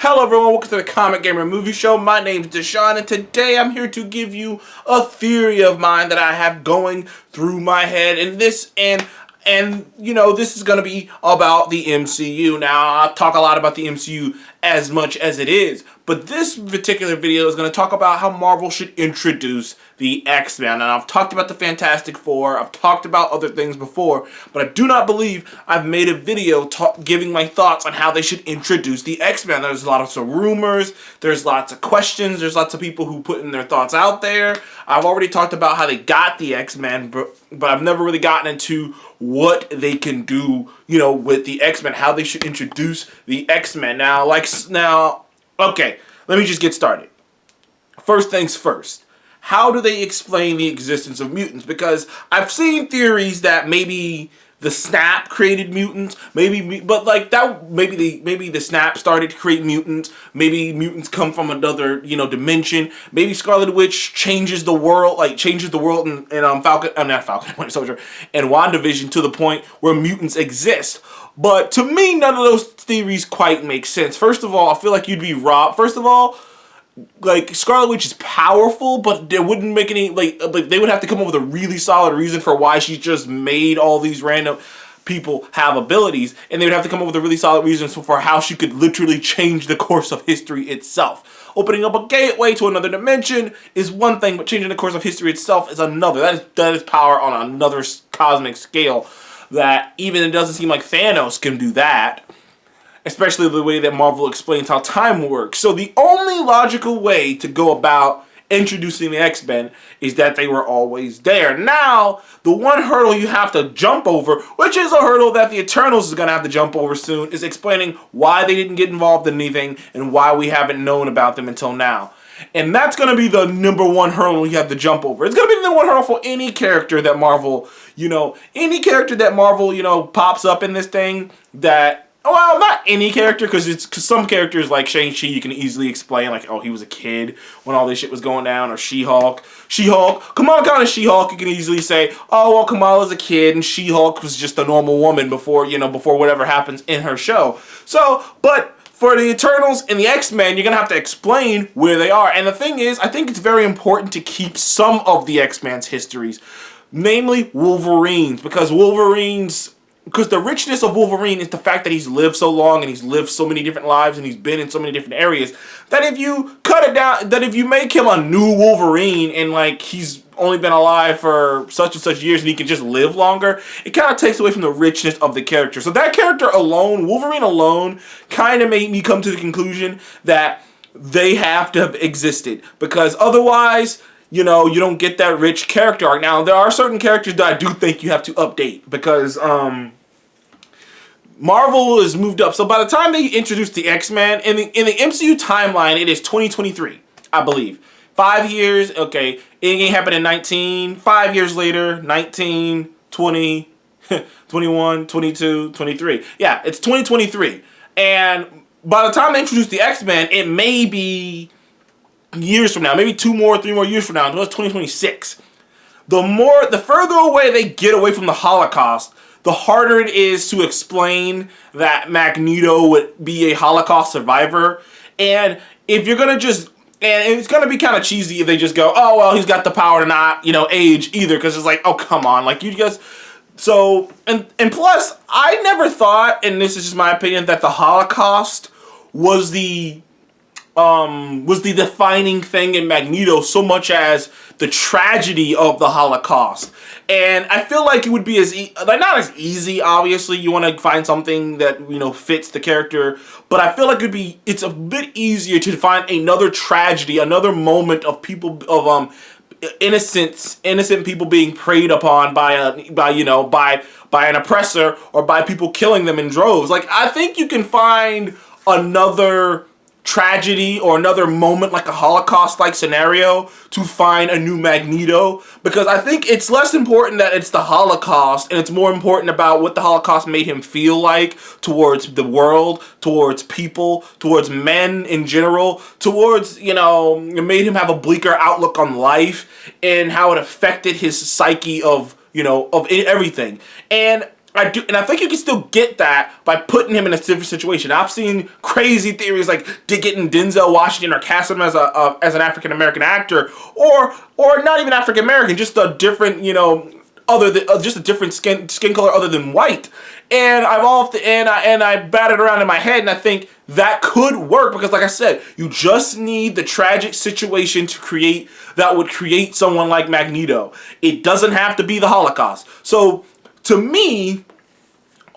Hello everyone, welcome to the Comic Gamer Movie Show. My name's Deshaun, and today I'm here to give you a theory of mine that I have going through my head, and this is going to be about the MCU. Now, I talk a lot about the MCU as much as it is, but this particular video is going to talk about how Marvel should introduce the X-Men. And I've talked about the Fantastic Four, I've talked about other things before, but I do not believe I've made a video giving my thoughts on how they should introduce the X-Men. There's a lot of rumors, there's lots of questions, there's lots of people who put in their thoughts out there. I've already talked about how they got the X-Men, but I've never really gotten into what they can do, with the X-Men, how they should introduce the X-Men. Okay, let me just get started. First things first. How do they explain the existence of mutants? Because I've seen theories that maybe the Snap created mutants, maybe the Snap started to create mutants, maybe mutants come from another, dimension, maybe Scarlet Witch changes the world and Winter Soldier and WandaVision to the point where mutants exist. But to me, none of those theories quite make sense. First of all, I feel like you'd be robbed. First of all, Scarlet Witch is powerful, but it wouldn't make any, they would have to come up with a really solid reason for why she just made all these random people have abilities, and they would have to come up with a really solid reason for how she could literally change the course of history itself. Opening up a gateway to another dimension is one thing, but changing the course of history itself is another. That is power on another cosmic scale that even it doesn't seem like Thanos can do that. Especially the way that Marvel explains how time works. So the only logical way to go about introducing the X-Men is that they were always there. Now, the one hurdle you have to jump over, which is a hurdle that the Eternals is going to have to jump over soon, is explaining why they didn't get involved in anything and why we haven't known about them until now. And that's going to be the number one hurdle you have to jump over. It's going to be the number one hurdle for any character that Marvel, pops up in this thing that... Well, not any character, because some characters like Shang-Chi you can easily explain, like, oh, he was a kid when all this shit was going down, or She-Hulk. Kamala She-Hulk, you can easily say, oh, well, Kamala's a kid, and She-Hulk was just a normal woman before whatever happens in her show. So, but for the Eternals and the X-Men, you're going to have to explain where they are. And the thing is, I think it's very important to keep some of the X-Men's histories, namely Wolverine's, because the richness of Wolverine is the fact that he's lived so long and he's lived so many different lives and he's been in so many different areas that if you cut it down, that if you make him a new Wolverine and he's only been alive for such and such years and he can just live longer, it kind of takes away from the richness of the character. So that character alone, Wolverine alone, kind of made me come to the conclusion that they have to have existed, because otherwise... you don't get that rich character arc. Now, there are certain characters that I do think you have to update, because Marvel has moved up. So by the time they introduced the X-Men, in the MCU timeline, it is 2023, I believe. 5 years, okay, it happened in 19, 5 years later, 19, 20, 21, 22, 23. Yeah, it's 2023. And by the time they introduced the X-Men, it may be... years from now, maybe 2 more, 3 more years from now, until it's 2026. The further away they get away from the Holocaust, the harder it is to explain that Magneto would be a Holocaust survivor. And if you're gonna and it's gonna be kind of cheesy if they just go, oh well, he's got the power to not, age either, because it's like, oh come on, you guys. So and plus, I never thought, and this is just my opinion, that the Holocaust was the defining thing in Magneto so much as the tragedy of the Holocaust. And I feel like it would be not as easy, obviously. You want to find something that, fits the character. But I feel like it's a bit easier to find another tragedy, another moment of innocent people being preyed upon by an oppressor, or by people killing them in droves. I think you can find another tragedy or another moment like a Holocaust-like scenario to find a new Magneto, because I think it's less important that it's the Holocaust and it's more important about what the Holocaust made him feel like towards the world, towards people, towards men in general, towards, it made him have a bleaker outlook on life and how it affected his psyche of everything. And I do, and I think you can still get that by putting him in a different situation. I've seen crazy theories like getting Denzel Washington or casting him as as an African American actor, or not even African American, just a different, other than just a different skin color other than white. And I bat it around in my head, and I think that could work because, like I said, you just need the tragic situation that would create someone like Magneto. It doesn't have to be the Holocaust. So to me,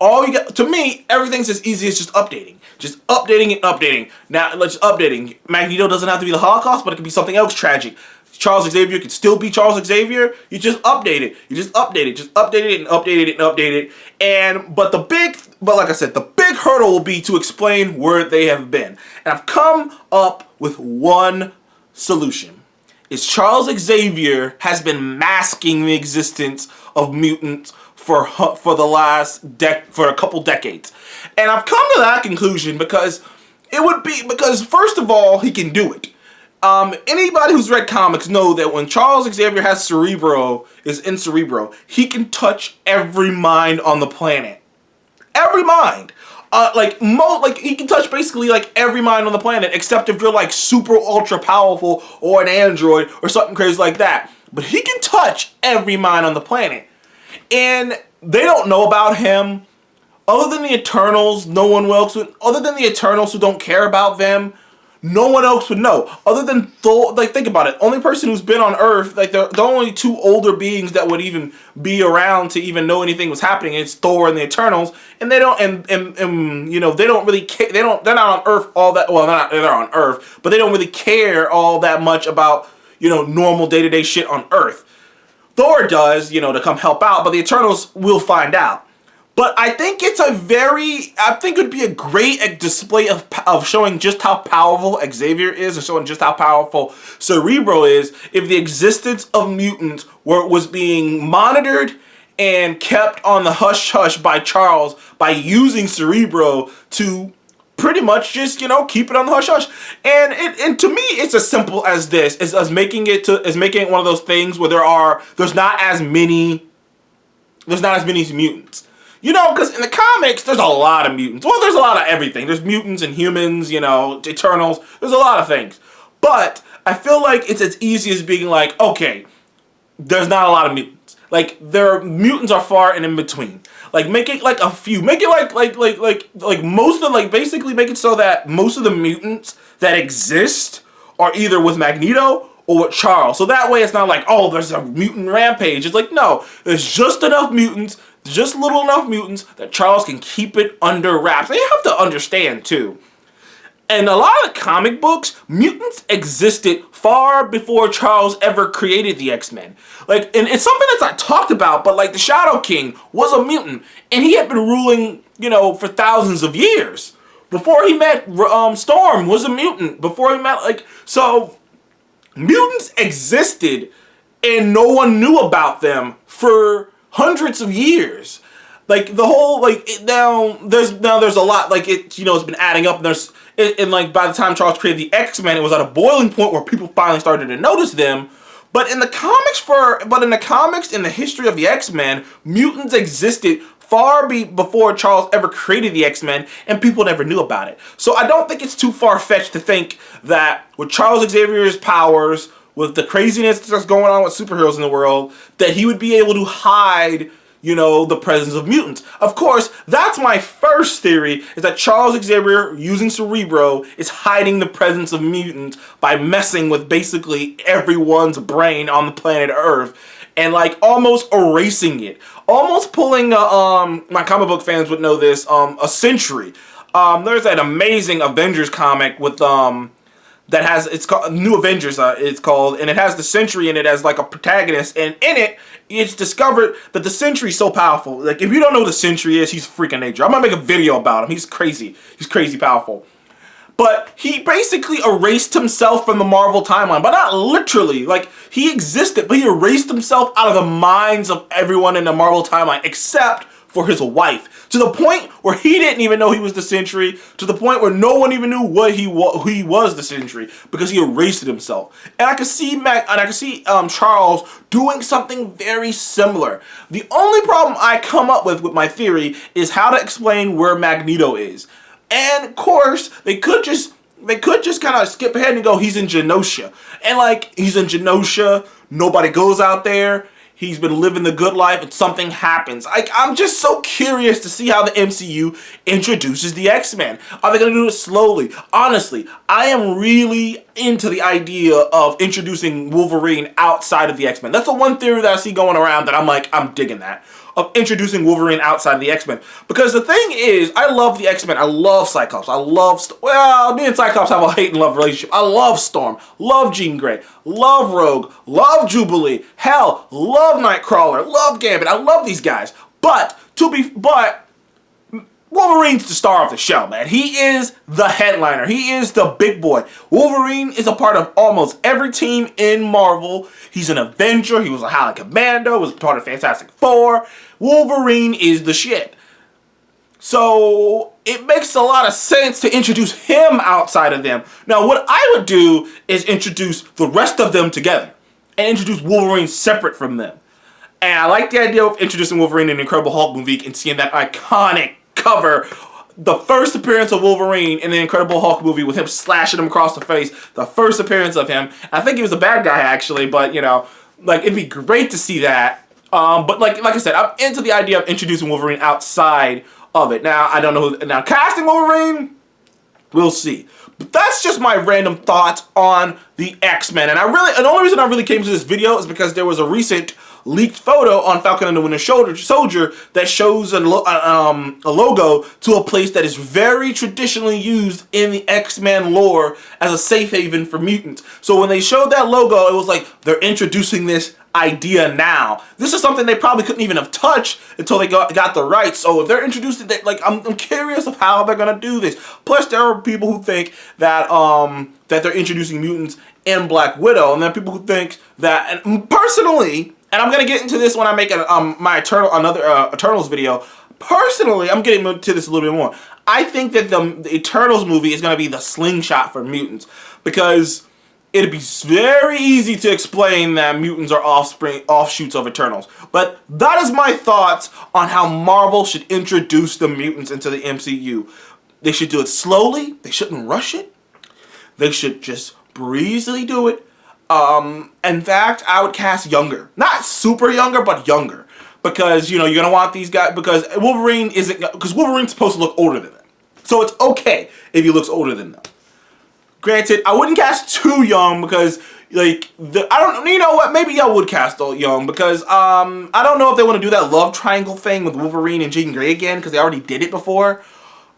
everything's as easy as just updating. Just updating and updating. Now, let's updating. Magneto doesn't have to be the Holocaust, but it could be something else tragic. Charles Xavier could still be Charles Xavier. You just update it. You just update it. Just update it and update it and update it. But like I said, the big hurdle will be to explain where they have been. And I've come up with one solution. It's Charles Xavier has been masking the existence of mutants for a couple decades. And I've come to that conclusion because first of all, he can do it. Anybody who's read comics know that when Charles Xavier is in Cerebro, he can touch every mind on the planet. Every mind. He can touch basically like every mind on the planet, except if you're like super ultra powerful or an android or something crazy like that. But he can touch every mind on the planet. And they don't know about him. Other than the Eternals, other than the Eternals who don't care about them, no one else would know. Other than Thor, think about it. Only person who's been on Earth, the only two older beings that would even be around to even know anything was happening is Thor and the Eternals, and they don't, and they don't really care. They're not on Earth all that. Well, they're on Earth, but they don't really care all that much about normal day-to-day shit on Earth. Thor does, to come help out, but the Eternals will find out. But I think it would be a great display of showing just how powerful Xavier is and showing just how powerful Cerebro is if the existence of mutants was being monitored and kept on the hush-hush by Charles by using Cerebro to pretty much just, keep it on the hush-hush. And to me, it's as simple as this, as making it one of those things where there's not as many mutants. Because in the comics, there's a lot of mutants. Well, there's a lot of everything. There's mutants and humans, Eternals. There's a lot of things. But I feel like it's as easy as being like, okay, there's not a lot of mutants. Mutants are far and in between. Make it like a few. Make it basically make it so that most of the mutants that exist are either with Magneto or with Charles. So that way it's not like, oh, there's a mutant rampage. It's like, no, there's just enough mutants. Just little enough mutants that Charles can keep it under wraps. And you have to understand, too. In a lot of the comic books, mutants existed far before Charles ever created the X-Men. And it's something that's not talked about, but the Shadow King was a mutant. And he had been ruling, for thousands of years. Before he met Storm was a mutant. Before he met, so mutants existed and no one knew about them for hundreds of years. There's a lot, it's been adding up, and by the time Charles created the X-Men, it was at a boiling point where people finally started to notice them. But in the comics, in the history of the X-Men, mutants existed far before Charles ever created the X-Men, and people never knew about it. So I don't think it's too far-fetched to think that with Charles Xavier's powers, with the craziness that's going on with superheroes in the world, that he would be able to hide, the presence of mutants. Of course, that's my first theory, is that Charles Xavier, using Cerebro, is hiding the presence of mutants by messing with basically everyone's brain on the planet Earth, and almost erasing it. Almost pulling, my comic book fans would know this, a Sentry. There's that amazing Avengers comic with, it's called New Avengers, it's called, and it has the Sentry in it as a protagonist, and in it, it's discovered that the Sentry's so powerful. If you don't know who the Sentry is, he's freaking nature. I'm gonna make a video about him. He's crazy. He's crazy powerful. But he basically erased himself from the Marvel timeline, but not literally. He existed, but he erased himself out of the minds of everyone in the Marvel timeline, except for his wife, to the point where he didn't even know he was the Sentry, to the point where no one even knew who he was the Sentry, because he erased himself. And I could see Charles doing something very similar. The only problem I come up with my theory is how to explain where Magneto is. And of course, they could just kind of skip ahead and go, he's in Genosha. And like, he's in Genosha, nobody goes out there, he's been living the good life, and something happens. Like, I'm just so curious to see how the MCU introduces the X-Men. Are they going to do it slowly? Honestly, I am really into the idea of introducing Wolverine outside of the X-Men. That's the one theory that I see going around that I'm like, I'm digging that. Of introducing Wolverine outside of the X-Men. Because the thing is, I love the X-Men. I love Cyclops. I love... Well, me and Cyclops have a hate and love relationship. I love Storm. Love Jean Grey. Love Rogue. Love Jubilee. Hell, love Nightcrawler. Love Gambit. I love these guys. But Wolverine's the star of the show, man. He is the headliner. He is the big boy. Wolverine is a part of almost every team in Marvel. He's an Avenger. He was a Howling Commando. He was a part of Fantastic Four. Wolverine is the shit. So it makes a lot of sense to introduce him outside of them. Now, what I would do is introduce the rest of them together and introduce Wolverine separate from them. And I like the idea of introducing Wolverine in the Incredible Hulk movie and seeing that iconic cover, the first appearance of Wolverine in the Incredible Hulk movie with him slashing him across the face, the first appearance of him. I think he was a bad guy actually, but you know, like, it'd be great to see that. But like I said, I'm into the idea of introducing Wolverine outside of it. Now, I don't know now casting Wolverine, we'll see. But that's just my random thoughts on the X-Men. And the only reason I really came to this video is because there was a recent leaked photo on Falcon and the Winter Soldier that shows a logo to a place that is very traditionally used in the X-Men lore as a safe haven for mutants. So when they showed that logo, it was like, they're introducing this idea now. This is something they probably couldn't even have touched until they got the rights. So if they're introducing it, like, I'm curious of how they're gonna do this. Plus, there are people who think that that they're introducing mutants in Black Widow, and then people who think that, and personally, and I'm gonna get into this when I make my Eternals video. Personally, I'm getting into this a little bit more. I think that the Eternals movie is gonna be the slingshot for mutants, because it'd be very easy to explain that mutants are offshoots of Eternals. But that is my thoughts on how Marvel should introduce the mutants into the MCU. They should do it slowly. They shouldn't rush it. They should just breezily do it. In fact, I would cast younger. Not super younger, but younger. Because, you know, you're going to want these guys, because Wolverine's supposed to look older than them. So it's okay if he looks older than them. Granted, I wouldn't cast too young because, like, I don't, you know what, maybe I would cast young because, I don't know if they want to do that love triangle thing with Wolverine and Jean Grey again, because they already did it before.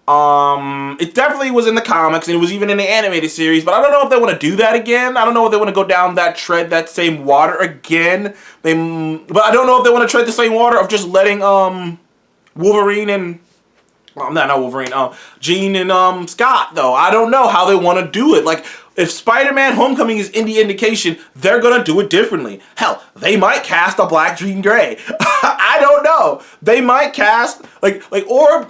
It definitely was in the comics, and it was even in the animated series, but I don't know if they want to do that again. I don't know if they want to go down that same water again. But I don't know if they want to tread the same water of just letting, Wolverine and... Well, not Wolverine, Jean and, Scott, though. I don't know how they want to do it. Like, if Spider-Man Homecoming is any indication, they're gonna do it differently. Hell, they might cast a Black Jean Grey. I don't know. They might cast, or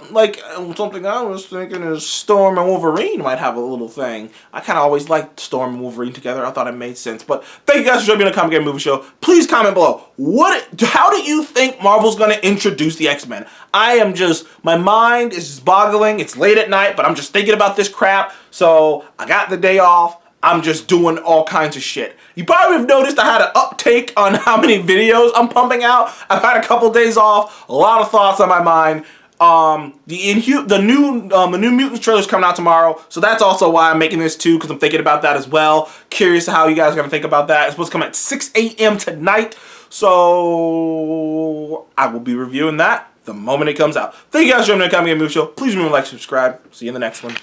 something I was thinking is Storm and Wolverine might have a little thing. I kind of always liked Storm and Wolverine together. I thought it made sense. But thank you guys for joining me on the Comic Game Movie Show. Please comment below. How do you think Marvel's gonna introduce the X-Men? My mind is just boggling. It's late at night, but I'm just thinking about this crap. So I got the day off. I'm just doing all kinds of shit. You probably have noticed I had an uptake on how many videos I'm pumping out. I've had a couple days off, a lot of thoughts on my mind. The new Mutants trailer's coming out tomorrow, so that's also why I'm making this too, because I'm thinking about that as well. Curious how you guys are gonna think about that. It's supposed to come at 6 a.m. tonight, so I will be reviewing that the moment it comes out. Thank you guys for joining me on the Comic Game Movie Show. Please remember to like, subscribe. See you in the next one.